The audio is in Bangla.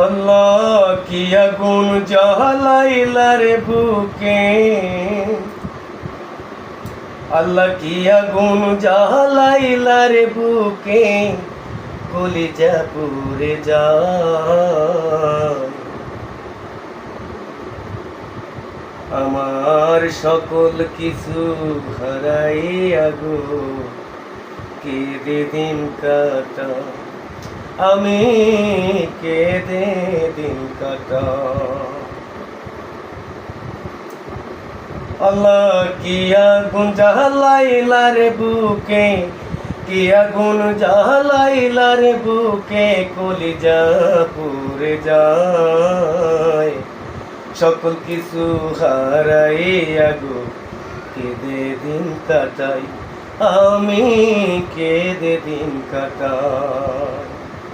আল্লাহ কি আগুন জ্বালাইলা রে বুকে, আল্লাহ কি আগুন জ্বালাইলা রে বুকে, কলিজা পুড়ে যায়। আমার সকল কিছু হারাইয়া গো কেঁদে দিন কাটাই, আমি কেঁদে দিন কাটাই। আল্লাহ কি আগুন জ্বালাইলা রে বুকে, কি আগুন জ্বালাইলা রে বুকে, কলিজা পুড়ে যায়। সকল কিছু হারাইয়া গো কেঁদে দিন কাটাই, আমি কেঁদে দিন কাটাই।